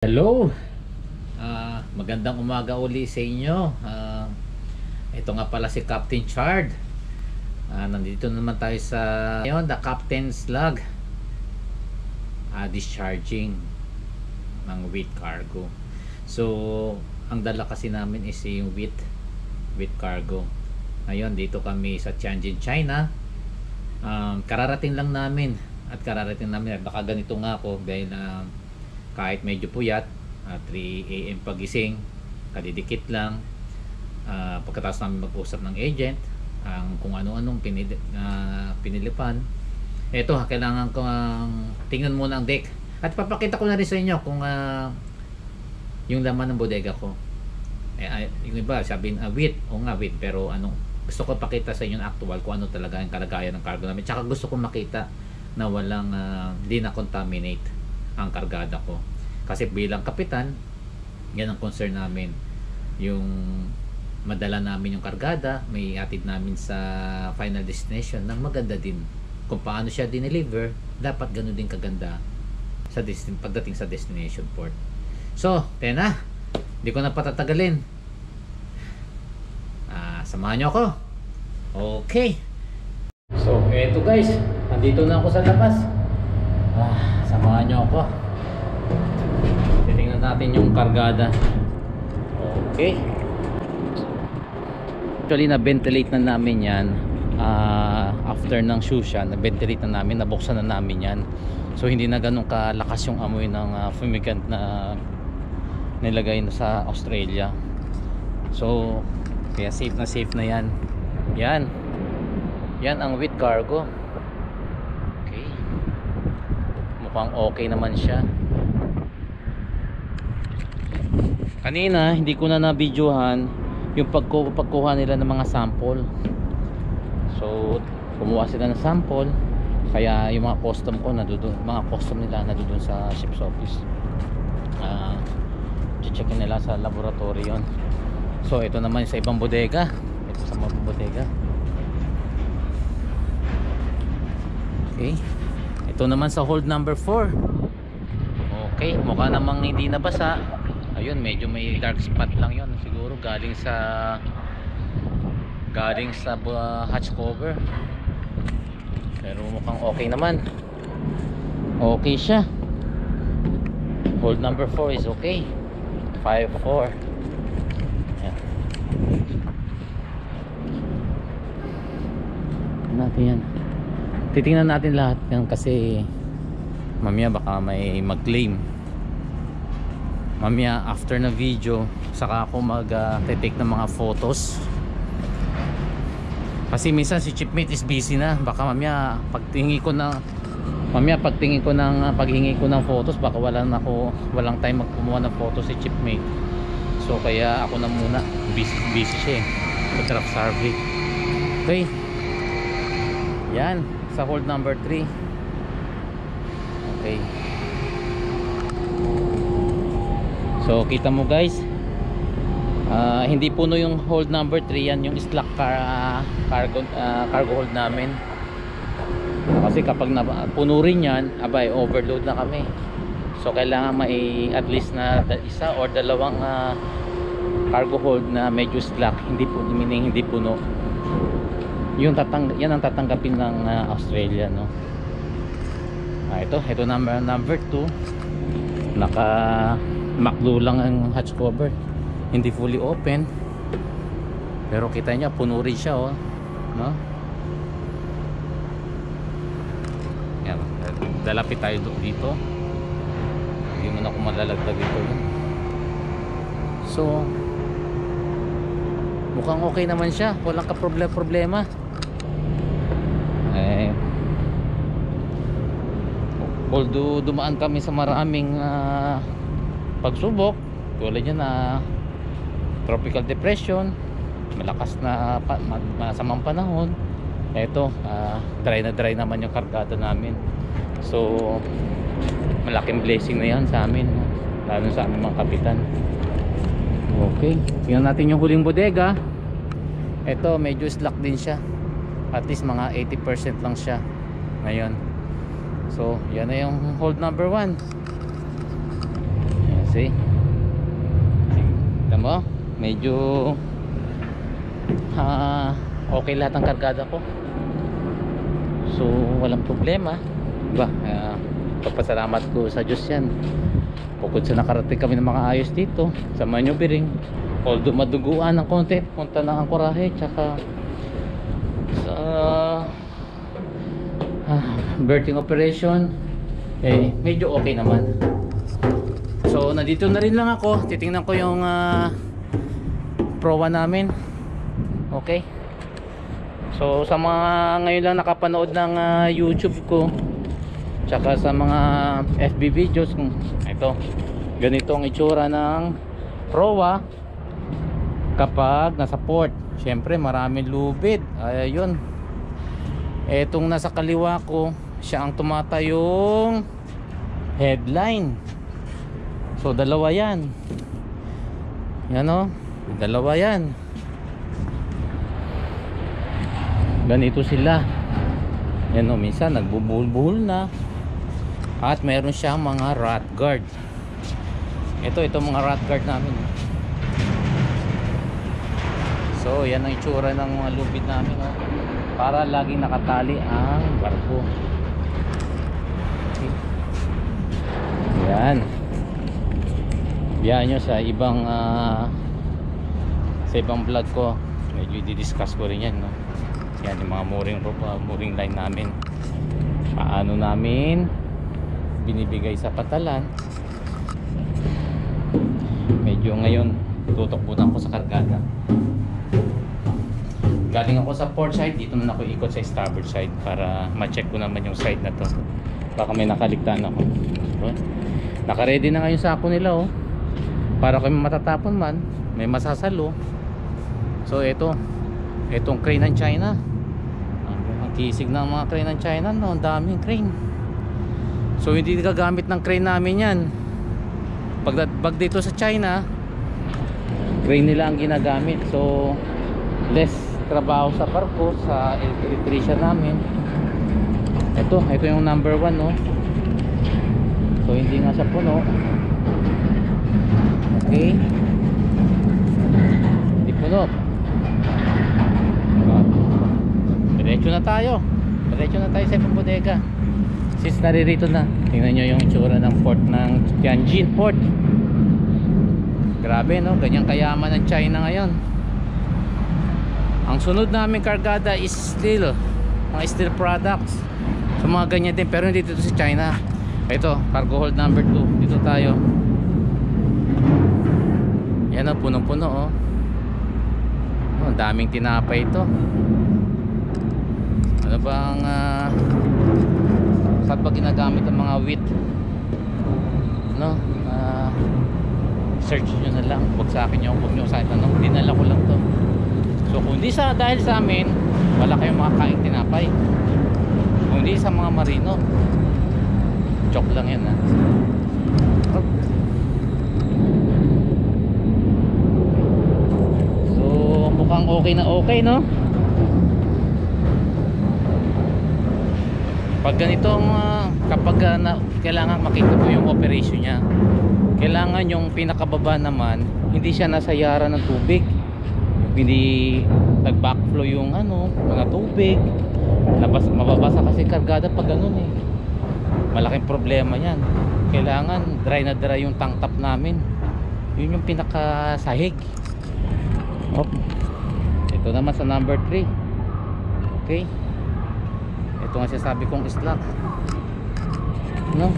Hello, magandang umaga uli sa inyo. Ito nga pala si Captain Chard. Nandito naman tayo sa ngayon, the Captain's Log, discharging ng wheat cargo. So, ang dala kasi namin is yung wheat cargo. Ngayon, dito kami sa Tianjin, China. Kararating lang namin baka ganito nga ako dahil kahit medyo puyat, 3 AM pagising, kadidikit lang. Pagkatapos namin mag-usap ng agent kung ano-anong pinilipan. Eto, kailangan ko tingnan muna ang deck at papakita ko na rin sa inyo kung yung laman ng bodega ko. Yung iba sabihin wheat, o nga wheat, pero gusto ko pakita sa inyo na actual kung ano talaga yung kalagayan ng cargo namin. Tsaka gusto ko makita na walang di na contaminate ang kargada ko, kasi bilang kapitan, yan ang concern namin, yung madala namin yung kargada, may atid namin sa final destination nang maganda din. Kung paano siya dineliver, dapat ganun din kaganda sa pagdating sa destination port. So, tena, di ko na patatagalin. Samahan nyo ako. Okay. So, eto guys, nandito na ako sa labas. Samahan nyo ako. Titingnan natin yung kargada. Okay. Actually, na-ventilate na namin yan. After ng Shusha, na-ventilate na namin, nabuksan na namin yan. So, hindi na ganun kalakas yung amoy ng fumigant na nilagay na sa Australia. So, kaya safe na yan. Yan ang wheat cargo. Mukhang okay naman siya. Kanina hindi ko na na-videohan yung pagkuha nila ng mga sample. So kumuha sila ng sample, kaya yung mga custom ko mga custom nila nandoon sa ship's office. Checkin nila sa laboratory yon. So ito naman sa ibang bodega. Ito sa mga bodega. Okay. Ito naman sa hold number 4. Okay, mukha namang hindi nabasa. Ayun, medyo may dark spot lang yon. Siguro galing sa hatch cover. Pero mukhang okay naman. Okay siya. Hold number 4 is okay. 5-4. Ayan. Natin yan. Titingnan natin lahat yan kasi mamaya baka may mag-claim. Mamaya after na video saka ako mag-take ng mga photos, kasi minsan si chipmate is busy na. Baka mamaya paghingi ko ng photos, baka walang time magkumuha ng photos si chipmate. So kaya ako na muna, busy siya sa draft survey. Okay, yan sa hold number 3. Okay. So kita mo guys, hindi puno yung hold number 3. Yan yung slack cargo hold namin. Kasi kapag puno rin yan, abay overload na kami. So kailangan may at least na isa or dalawang cargo hold na medyo slack, hindi puno. Yan ang tatanggapin ng Australia, no? Ito number 2. Naka-makdo lang ang hatch cover, hindi fully open, pero kita niya puno rin siya, oh, no? Yan, dalapit tayo dito. Hindi mo na ako malalagdag ito. So mukhang okay naman siya, walang ka-problema. Although dumaan kami sa maraming pagsubok, tulad yan na tropical depression, malakas na masamang panahon. Eto, dry naman yung kargada namin. So malaking blessing na yan sa amin, lalo sa aming mga kapitan. Okay, tingnan natin yung huling bodega. Eto, medyo slack din siya, at least mga 80% lang siya ngayon. So yan na yung hold number 1. Yes. See? Kita mo? Medyo okay lahat ng kargada ko. So walang problema, diba? Papasalamat ko sa Diyos yan. Bukod sa nakarating kami ng mga ayos dito sa maneuvering, although maduguan ng konti punta ng angkorahe, tsaka sa berthing operation, medyo okay naman. So nandito na rin lang ako, titingnan ko yung prowa namin. Okay, so sa mga ngayon lang nakapanood ng YouTube ko tsaka sa mga FB videos, ito, ganito ang itsura ng prowa kapag nasa port. Syempre maraming lubid. Ayun, etong nasa kaliwa ko, siya ang tumatayong headline. So dalawa yan, yan o, dalawa yan. Ganito sila. Yan o, minsan nagbubuhol-buhol na. At meron siyang mga rat guard. Ito mga rat guard namin. So yan ang itsura ng mga lubid namin, o, para laging nakatali ang barko. Okay. Yan. Biyahan nyo sa ibang vlog ko, medyo i-discuss ko rin yan, no? Yan yung mga mooring line namin, paano namin binibigay sa patalan. Medyo ngayon tutukbutan ko sa kargada. Galing ako sa port side, dito na ako ikot sa starboard side para ma-check ko naman yung side na to, baka may nakaligtaan ako. Naka-ready na nga yung sako nila, oh, para kung matatapon man may masasalo. So itong crane ng China, ang tisig ng mga crane ng China, no? Ang daming crane. So hindi gagamit ng crane namin yan. Pag dito sa China, crane nila ang ginagamit. So less trabaho sa barko, sa electrician namin. Ito yung number 1, no? So hindi nga siya puno. Okay, hindi puno. Diretso na tayo sa ibang bodega. Since naririto na, tingnan nyo yung itsura ng port ng Tianjin Port. Grabe, no? Ganyang kayaman ng China ngayon. Ang sunod namin kargada is steel, mga steel products. So mga ganyan din, pero hindi dito sa China. Ito, cargo hold number 2. Dito tayo. Yan o, punong-puno, oh. Oh, daming tinapay ito. Ano bang saan ba ginagamit ang mga wheat? No? Search nyo na lang. Huwag sa akin yung, huwag nyo sa akin tanong. Dinala ko lang to. So kung di dahil sa amin, wala kayong makakaing tinapay. Kung di sa mga marino, joke lang yan, ha. So mukhang okay na okay, no? Pag ganitong kapag kailangan makita mo yung operation nya, kailangan yung pinakababa naman hindi siya nasa yara ng tubig, hindi nag-backflow yung mga tubig. Mababasa kasi kargada pag ganun, eh. Malaking problema yan. Kailangan dry na dry yung tank top namin. Yun yung pinakasahig. Ito naman sa number 3. Okay, ito nga sabi kong slack, no?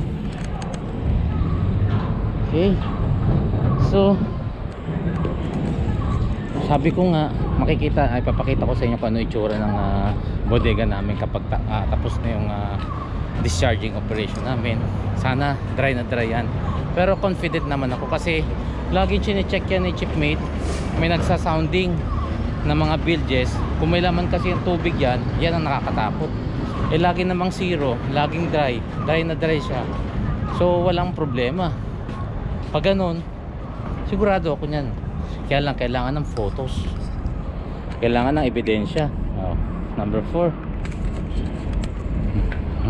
Okay, so sabi ko nga, papakita ko sa inyo kung ano itsura ng bodega namin kapag tapos na yung discharging operation namin. Sana dry na dry yan, pero confident naman ako kasi laging chine-check yan ni Chipmate. May nagsasounding na mga bilges. Kung may laman kasi yung tubig yan ang nakakatakot. Lagi namang zero, laging dry na dry siya. So walang problema. Pag ganun, sigurado ako nyan. Kaya lang kailangan ng photos, kailangan ng ebidensya. Number 4,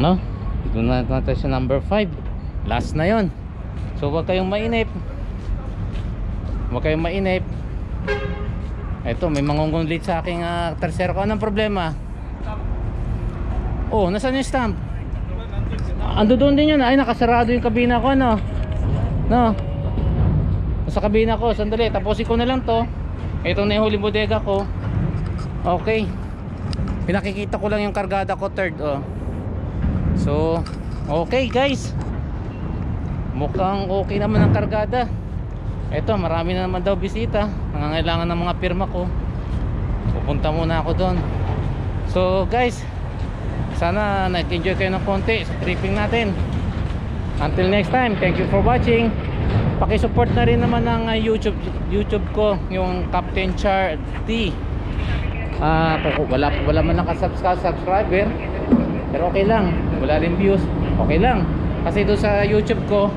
no? Dito na natin sa number 5. Last na yon. So huwag kayong mainip. Huwag kayong mainip. Ito, may mangungulit sa aking tercero ko. Anong problema? Oh, nasaan yung stamp? Ando doon din yun. Ay, nakasarado yung kabina ko, ano? No? Sa kabina ko, sandali. Tapusin ko na lang to. Ito na yung huling bodega ko. Okay. Pinakikita ko lang yung kargada ko, third, oh. So, okay guys. Mukhang okay naman ang kargada. Ito, marami na naman daw bisita. Nangangailangan ng mga pirma ko. Pupunta muna ako doon. So guys, sana nag-enjoy kayo ng konti sa tripping natin. Until next time, thank you for watching. Paki-support na rin naman ng YouTube ko, yung Captain Char D. Wala man subscriber, pero okay lang. Wala rin views, okay lang. Kasi doon sa YouTube ko,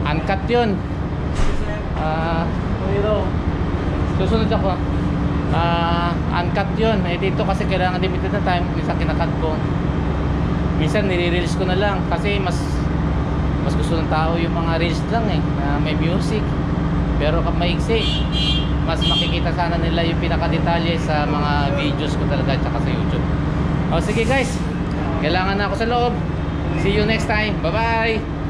uncut yun. Susunod ako. Uncut yun. Dito kasi kailangan limited na time. Minsan kinakat ko. Minsan nire-reels ko na lang. Kasi mas gusto ng tao yung mga reels lang na may music. Pero kapag maiksi, mas makikita sana nila yung pinakadetalye sa mga videos ko talaga tsaka sa YouTube. Sige guys, kailangan na ako sa loob. See you next time. Bye bye.